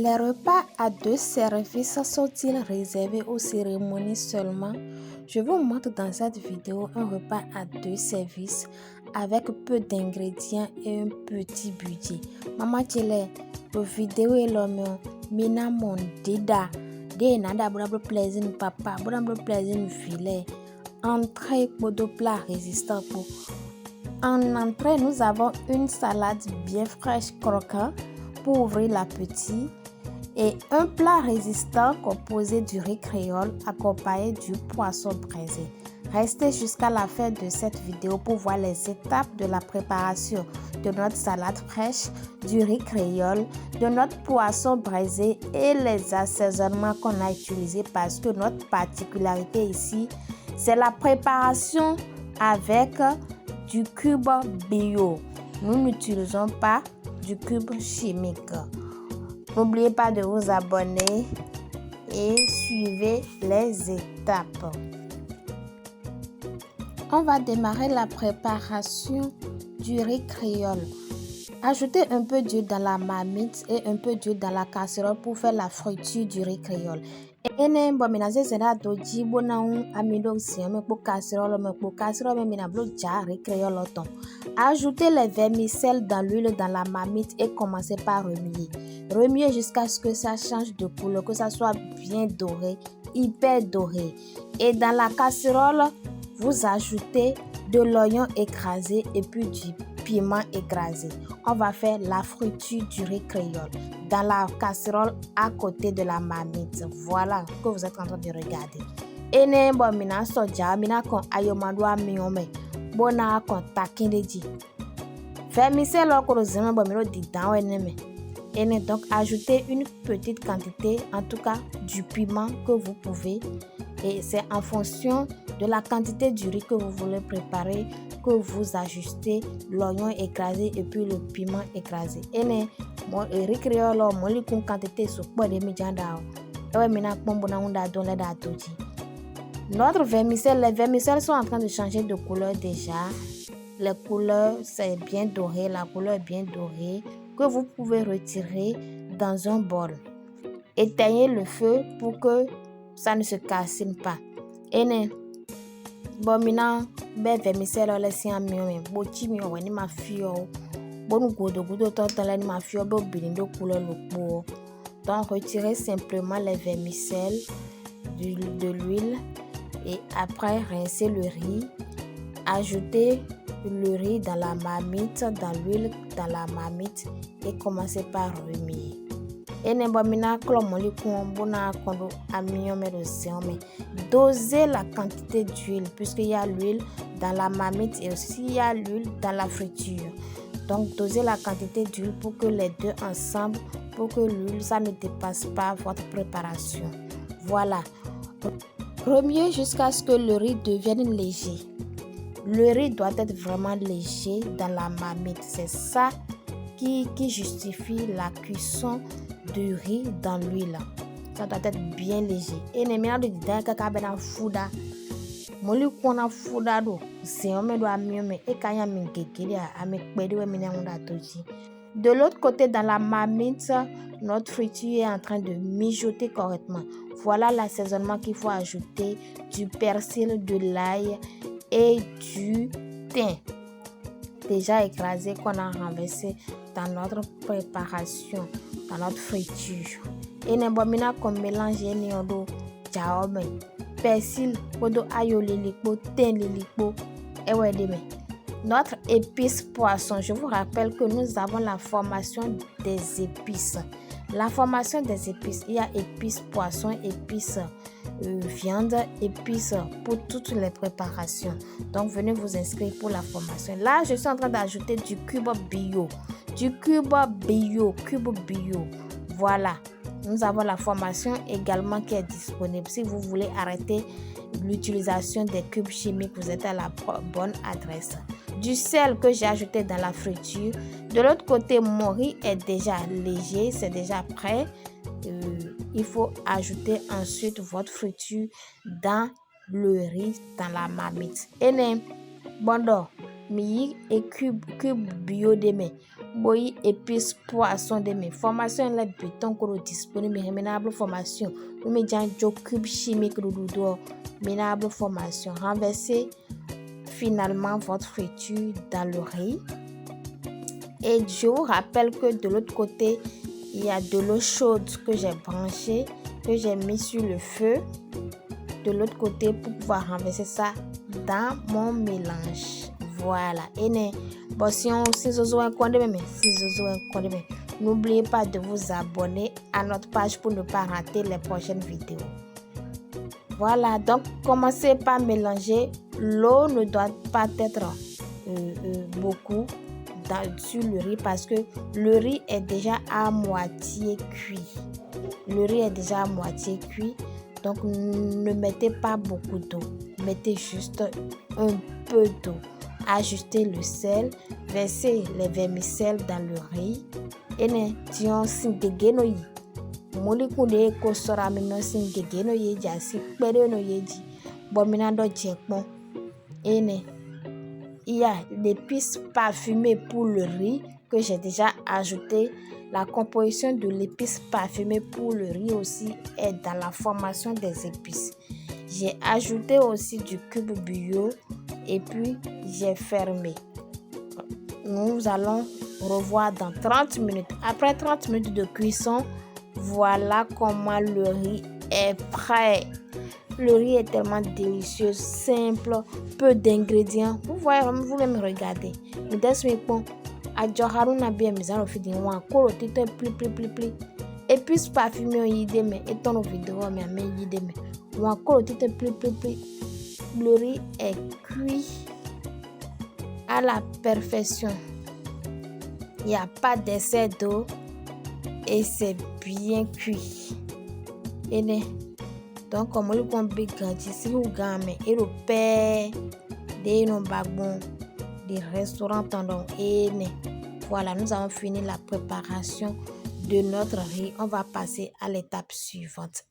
Les repas à 2 services sont-ils réservés aux cérémonies seulement? Je vous montre dans cette vidéo un repas à 2 services avec peu d'ingrédients et un petit budget. Maman Tchele, le vidéo est l'homme, mina mon dida, de nada bravo plaisir papa, bravo plaisir filet, entrée pour de plats résistants pour. En entrée, nous avons une salade bien fraîche croquante pour ouvrir l'appétit et un plat résistant composé du riz créole accompagné du poisson braisé. Restez jusqu'à la fin de cette vidéo pour voir les étapes de la préparation de notre salade fraîche, du riz créole, de notre poisson braisé et les assaisonnements qu'on a utilisés parce que notre particularité ici, c'est la préparation avec du cube bio. Nous n'utilisons pas du cube chimique. N'oubliez pas de vous abonner et suivez les étapes. On va démarrer la préparation du riz créole. Ajoutez un peu d'huile dans la marmite et un peu d'huile dans la casserole pour faire la friture du riz créole. Ene bo minaze zera doji bona un amido siame pour casserole mina blo ja riz créole ton. Ajoutez les vermicelles dans l'huile dans la marmite et commencez par remuer. Remuez jusqu'à ce que ça change de couleur, que ça soit bien doré, hyper doré. Et dans la casserole, vous ajoutez de l'oignon écrasé et puis du piment écrasé. On va faire la friture du riz créole dans la casserole à côté de la marmite. Voilà que vous êtes en train de regarder. Et ne bon mina soja mina kon ayomandwa miome bona kon takindeji. Vermicelle ko zema bon mino di dan weneme. Et donc ajoutez une petite quantité, en tout cas du piment que vous pouvez. Et c'est en fonction de la quantité du riz que vous voulez préparer que vous ajustez l'oignon écrasé et puis le piment écrasé. Et mon riz créole, mon quantité sur quoi de mijanda. Notre vermicelle, les vermicelles sont en train de changer de couleur déjà. Les couleurs, c'est bien doré, la couleur est bien dorée que vous pouvez retirer dans un bol. Éteignez le feu pour que ça ne se calcine pas. Et bon mina be vermicelle laisser en mieux boti mi wani ma fio bon godo tant la ma fio bo bilindo couleur le pot. Donc retirez simplement les vermicelles de l'huile et après rincez le riz. Ajoutez le riz dans la marmite, dans l'huile dans la marmite et commencez par remuer. Et dosez la quantité d'huile puisqu'il y a l'huile dans la marmite et aussi il y a l'huile dans la friture. Donc dosez la quantité d'huile pour que les deux ensemble, pour que l'huile ça ne dépasse pas votre préparation. Voilà. Remuez jusqu'à ce que le riz devienne léger. Le riz doit être vraiment léger dans la marmite. C'est ça qui justifie la cuisson du riz dans l'huile. Ça doit être bien léger. Et ne mina de dida kaka bena fouda. Moli kona fouda do. C'est on me doit mieux mais et kanya mingekeli a me kpede we mina onda toji. De l'autre côté dans la marmite, notre friture est en train de mijoter correctement. Voilà l'assaisonnement qu'il faut ajouter, du persil, de l'ail et du thym déjà écrasé qu'on a renversé dans notre préparation, dans notre friture. Et n'embomina comme mélange n'yodo jaome persil podo ayo lilikpo thym lilikpo ewedeme. Notre épice poisson, je vous rappelle que nous avons la formation des épices. La formation des épices, il y a épices poisson, épices viande, épices pour toutes les préparations. Donc venez vous inscrire pour la formation. Là, je suis en train d'ajouter du cube bio. Voilà. Nous avons la formation également qui est disponible. Si vous voulez arrêter l'utilisation des cubes chimiques, vous êtes à la bonne adresse. Du sel que j'ai ajouté dans la friture. De l'autre côté, mon riz est déjà léger, c'est déjà prêt. Il faut ajouter ensuite votre friture dans le riz dans la marmite. Et bondo mi et cube bio de me boy épices poisson de mes formation la béton ko disponible menable formation ou médian jo cube chimique de menable formation. Renversez finalement votre friture dans le riz. Et je vous rappelle que de l'autre côté, il y a de l'eau chaude que j'ai branchée, que j'ai mis sur le feu de l'autre côté pour pouvoir renverser ça dans mon mélange. Voilà. Et n'oubliez pas de vous abonner à notre page pour ne pas rater les prochaines vidéos. Voilà, donc commencez par mélanger. L'eau ne doit pas être beaucoup sur le riz parce que le riz est déjà à moitié cuit. Le riz est déjà à moitié cuit, donc ne mettez pas beaucoup d'eau. Mettez juste un peu d'eau. Ajustez le sel, versez les vermicelles dans le riz. Et ne tiens singegeno yi. Molekule ko sora mino singegeno yi jasi pere no yeji. Bominando jekpon. Et ne il y a l'épice parfumée pour le riz que j'ai déjà ajouté. La composition de l'épice parfumée pour le riz aussi est dans la formation des épices. J'ai ajouté aussi du cube bouillon et puis j'ai fermé. Nous allons revoir dans 30 minutes. Après 30 minutes de cuisson, voilà comment le riz est prêt. Le riz est tellement délicieux, simple, peu d'ingrédients. Vous voyez, vous même regarder. Mais bon, adjoharuna bien mis en fait un colo tite pli. Et puis parfumé yide mais étant nos vidéos mais yide mais ou un colo tite pli. Le riz est cuit à la perfection. Il n'y a pas d'essai d'eau et c'est bien cuit. Et donc comme le combi ganti si vous gamme et le père des non bagbon des restaurants tendons et voilà, nous avons fini la préparation de notre riz. On va passer à l'étape suivante.